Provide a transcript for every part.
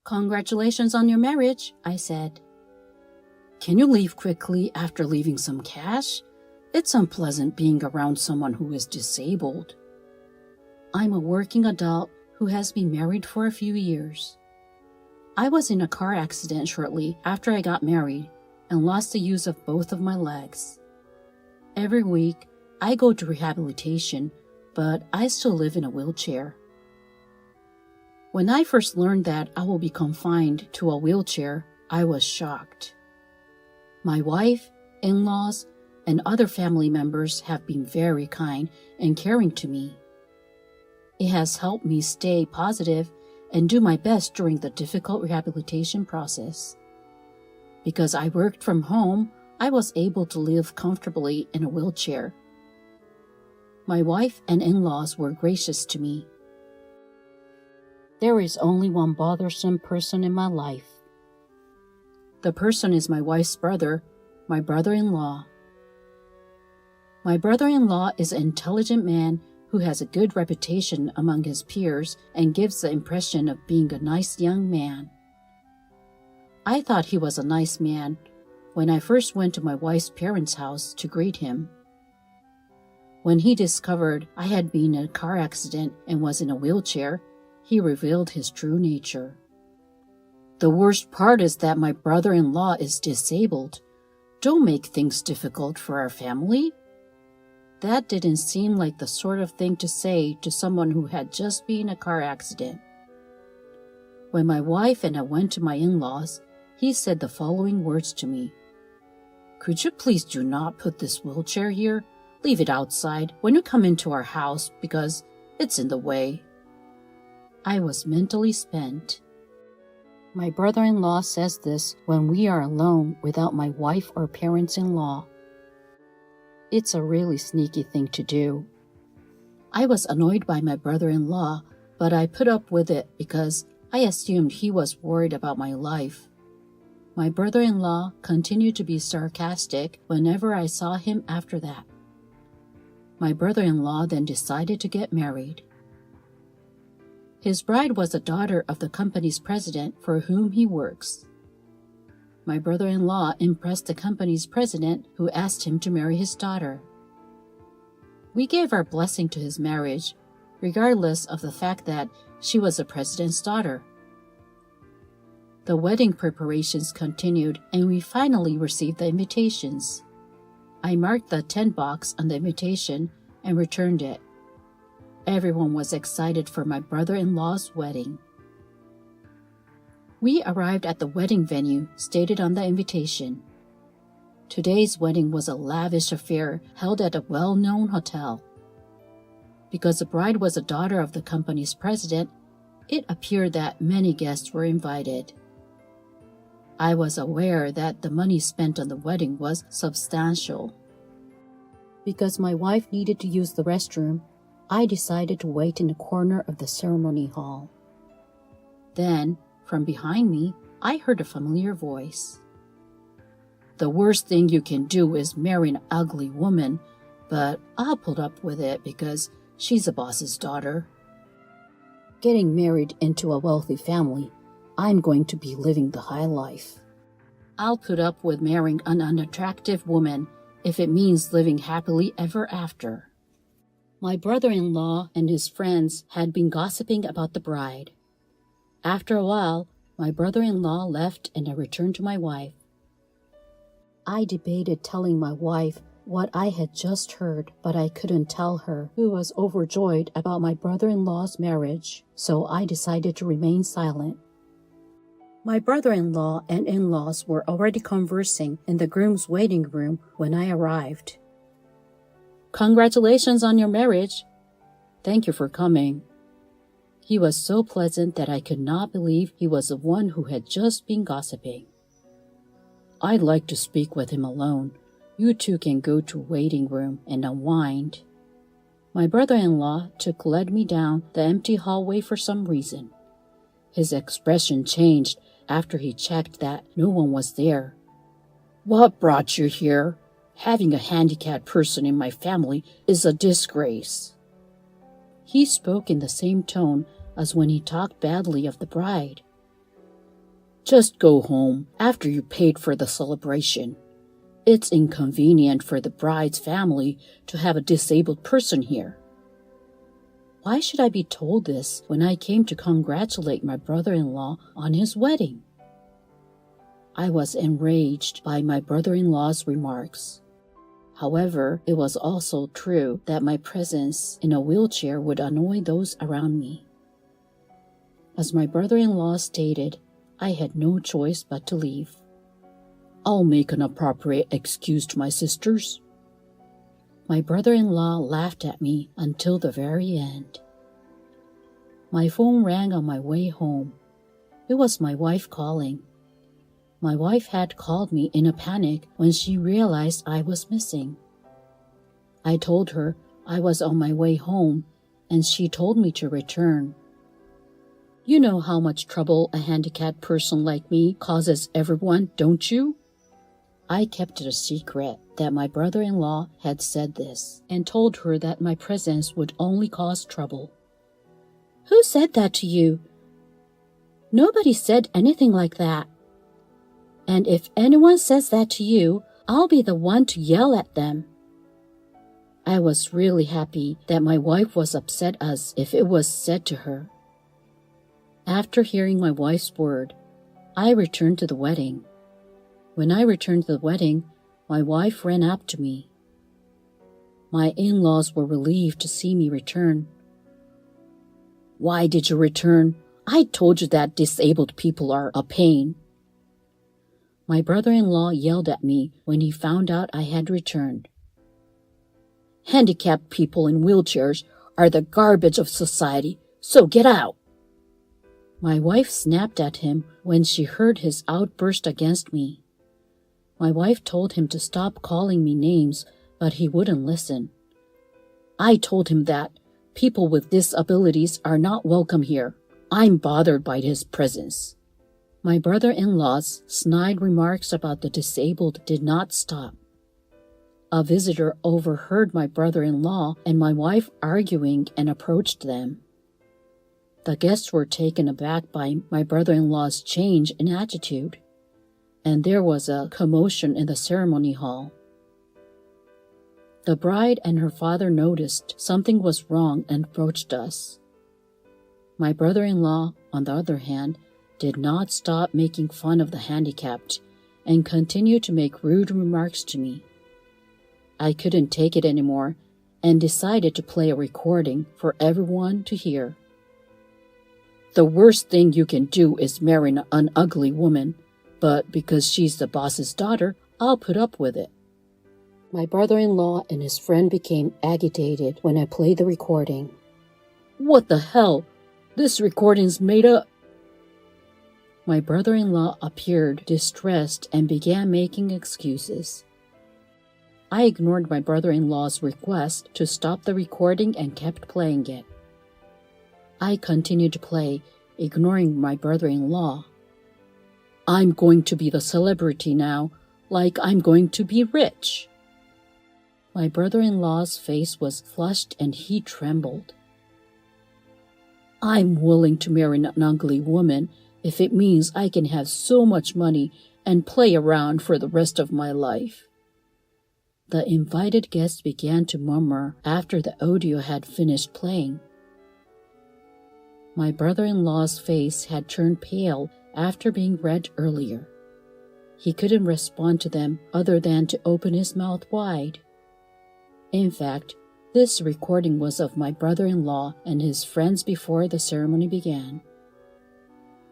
Congratulations on your marriage, I said. Can you leave quickly after leaving some cash? It's unpleasant being around someone who is disabled. I'm a working adult who has been married for a few years. I was in a car accident shortly after I got married and lost the use of both of my legs. Every week, I go to rehabilitation, but I still live in a wheelchair. When I first learned that I will be confined to a wheelchair, I was shocked. My wife, in-laws, and other family members have been very kind and caring to me. It has helped me stay positive and do my best during the difficult rehabilitation process. Because I worked from home, I was able to live comfortably in a wheelchair. My wife and in-laws were gracious to me. There is only one bothersome person in my life. The person is my wife's brother, my brother-in-law. My brother-in-law is an intelligent man who has a good reputation among his peers and gives the impression of being a nice young man. I thought he was a nice man when I first went to my wife's parents' house to greet him. When he discovered I had been in a car accident and was in a wheelchair, he revealed his true nature. The worst part is that my brother-in-law is disabled. Don't make things difficult for our family. That didn't seem like the sort of thing to say to someone who had just been in a car accident. When my wife and I went to my in-laws, he said the following words to me. Could you please do not put this wheelchair here? Leave it outside when you come into our house because it's in the way. I was mentally spent. My brother-in-law says this when we are alone without my wife or parents-in-law. It's a really sneaky thing to do. I was annoyed by my brother-in-law, but I put up with it because I assumed he was worried about my life. My brother-in-law continued to be sarcastic whenever I saw him after that. My brother-in-law then decided to get married. His bride was a daughter of the company's president for whom he works. My brother-in-law impressed the company's president, who asked him to marry his daughter. We gave our blessing to his marriage, regardless of the fact that she was the president's daughter. The wedding preparations continued, and we finally received the invitations. I marked the attend box on the invitation and returned it. Everyone was excited for my brother-in-law's wedding. We arrived at the wedding venue stated on the invitation. Today's wedding was a lavish affair held at a well-known hotel. Because the bride was a daughter of the company's president, it appeared that many guests were invited. I was aware that the money spent on the wedding was substantial. Because my wife needed to use the restroom, I decided to wait in the corner of the ceremony hall. Then, from behind me, I heard a familiar voice. The worst thing you can do is marry an ugly woman, but I'll put up with it because she's a boss's daughter. Getting married into a wealthy family, I'm going to be living the high life. I'll put up with marrying an unattractive woman if it means living happily ever after. My brother-in-law and his friends had been gossiping about the bride. After a while, my brother-in-law left and I returned to my wife. I debated telling my wife what I had just heard, but I couldn't tell her, who was overjoyed about my brother-in-law's marriage, so I decided to remain silent. My brother-in-law and in-laws were already conversing in the groom's waiting room when I arrived. Congratulations on your marriage. Thank you for coming. He was so pleasant that I could not believe he was the one who had just been gossiping. I'd like to speak with him alone. You two can go to waiting room and unwind. My brother-in-law led me down the empty hallway for some reason. His expression changed after he checked that no one was there. What brought you here? Having a handicapped person in my family is a disgrace. He spoke in the same tone as when he talked badly of the bride. Just go home after you paid for the celebration. It's inconvenient for the bride's family to have a disabled person here. Why should I be told this when I came to congratulate my brother-in-law on his wedding? I was enraged by my brother-in-law's remarks. However, it was also true that my presence in a wheelchair would annoy those around me. As my brother-in-law stated, I had no choice but to leave. I'll make an appropriate excuse to my sisters. My brother-in-law laughed at me until the very end. My phone rang on my way home. It was my wife calling. My wife had called me in a panic when she realized I was missing. I told her I was on my way home, and she told me to return. You know how much trouble a handicapped person like me causes everyone, don't you? I kept it a secret that my brother-in-law had said this, and told her that my presence would only cause trouble. Who said that to you? Nobody said anything like that. And if anyone says that to you, I'll be the one to yell at them. I was really happy that my wife was upset as if it was said to her. After hearing my wife's word, I returned to the wedding. When I returned to the wedding, my wife ran up to me. My in-laws were relieved to see me return. Why did you return? I told you that disabled people are a pain. My brother-in-law yelled at me when he found out I had returned. Handicapped people in wheelchairs are the garbage of society, so get out. My wife snapped at him when she heard his outburst against me. My wife told him to stop calling me names, but he wouldn't listen. I told him that people with disabilities are not welcome here. I'm bothered by his presence. My brother-in-law's snide remarks about the disabled did not stop. A visitor overheard my brother-in-law and my wife arguing and approached them. The guests were taken aback by my brother-in-law's change in attitude, and there was a commotion in the ceremony hall. The bride and her father noticed something was wrong and approached us. My brother-in-law, on the other hand, did not stop making fun of the handicapped and continued to make rude remarks to me. I couldn't take it anymore and decided to play a recording for everyone to hear. The worst thing you can do is marry an ugly woman, but because she's the boss's daughter, I'll put up with it. My brother-in-law and his friend became agitated when I played the recording. What the hell? This recording's made up. My brother-in-law appeared distressed and began making excuses. I ignored my brother-in-law's request to stop the recording and kept playing it. I continued to play, ignoring my brother-in-law. I'm going to be the celebrity now, like I'm going to be rich. My brother-in-law's face was flushed and he trembled. I'm willing to marry an ugly woman if it means I can have so much money and play around for the rest of my life. The invited guests began to murmur after the audio had finished playing. My brother-in-law's face had turned pale after being read earlier. He couldn't respond to them other than to open his mouth wide. In fact, this recording was of my brother-in-law and his friends before the ceremony began.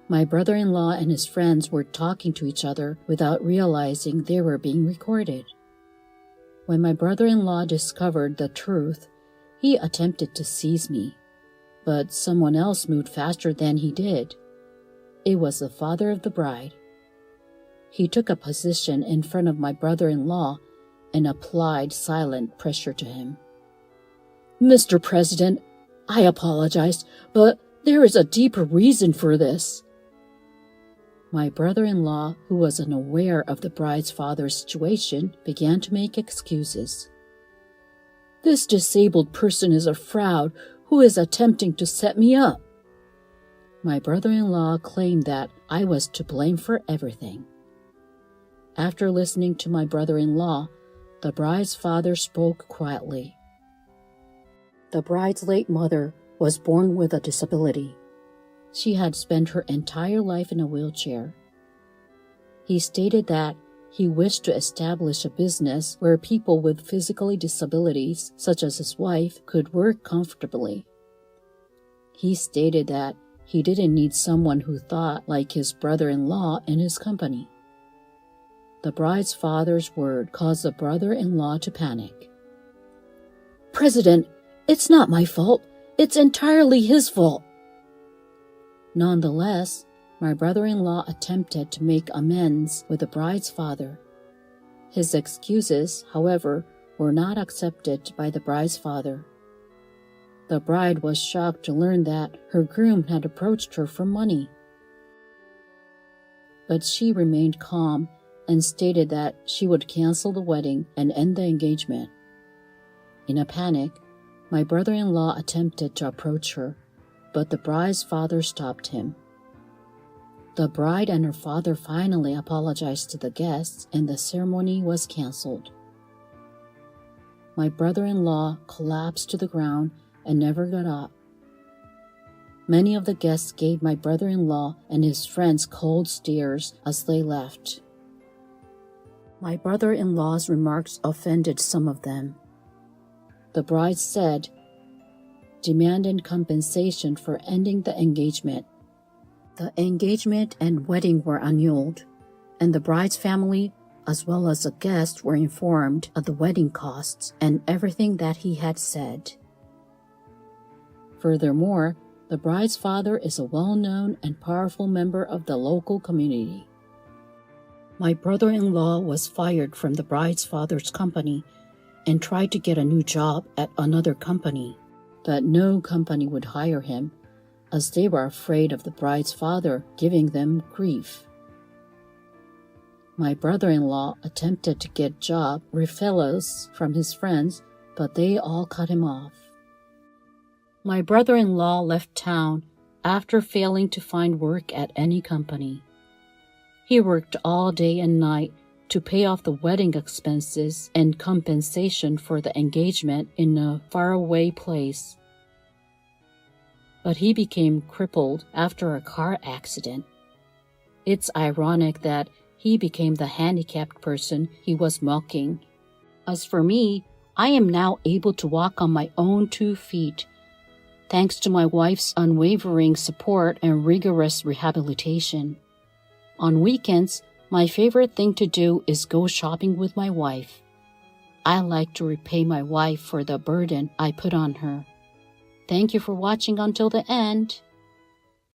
My brother-in-law and his friends were talking to each other without realizing they were being recorded. When my brother-in-law discovered the truth, he attempted to seize me, but someone else moved faster than he did. It was the father of the bride. He took a position in front of my brother-in-law and applied silent pressure to him. Mr. President, I apologize, but there is a deeper reason for this. My brother-in-law, who was unaware of the bride's father's situation, began to make excuses. This disabled person is a fraud who is attempting to set me up. My brother-in-law claimed that I was to blame for everything. After listening to my brother-in-law, the bride's father spoke quietly. The bride's late mother was born with a disability. She had spent her entire life in a wheelchair. He stated that he wished to establish a business where people with physical disabilities, such as his wife, could work comfortably. He stated that he didn't need someone who thought like his brother-in-law in his company. The bride's father's word caused the brother-in-law to panic. "President, it's not my fault. It's entirely his fault." Nonetheless, my brother-in-law attempted to make amends with the bride's father. His excuses, however, were not accepted by the bride's father. The bride was shocked to learn that her groom had approached her for money. But she remained calm and stated that she would cancel the wedding and end the engagement. In a panic, my brother-in-law attempted to approach her, but the bride's father stopped him. The bride and her father finally apologized to the guests, and the ceremony was canceled. My brother-in-law collapsed to the ground and never got up. Many of the guests gave my brother-in-law and his friends cold stares as they left. My brother-in-law's remarks offended some of them. The bride said, demanded compensation for ending the engagement. The engagement and wedding were annulled, and the bride's family, as well as the guests, were informed of the wedding costs and everything that he had said. Furthermore, the bride's father is a well-known and powerful member of the local community. My brother-in-law was fired from the bride's father's company and tried to get a new job at another company, but no company would hire him, as they were afraid of the bride's father giving them grief. My brother-in-law attempted to get job referrals from his friends, but they all cut him off. My brother-in-law left town after failing to find work at any company. He worked all day and night to pay off the wedding expenses and compensation for the engagement in a faraway place. But he became crippled after a car accident. It's ironic that he became the handicapped person he was mocking. As for me, I am now able to walk on my own 2 feet, thanks to my wife's unwavering support and rigorous rehabilitation. On weekends, my favorite thing to do is go shopping with my wife. I like to repay my wife for the burden I put on her. Thank you for watching until the end.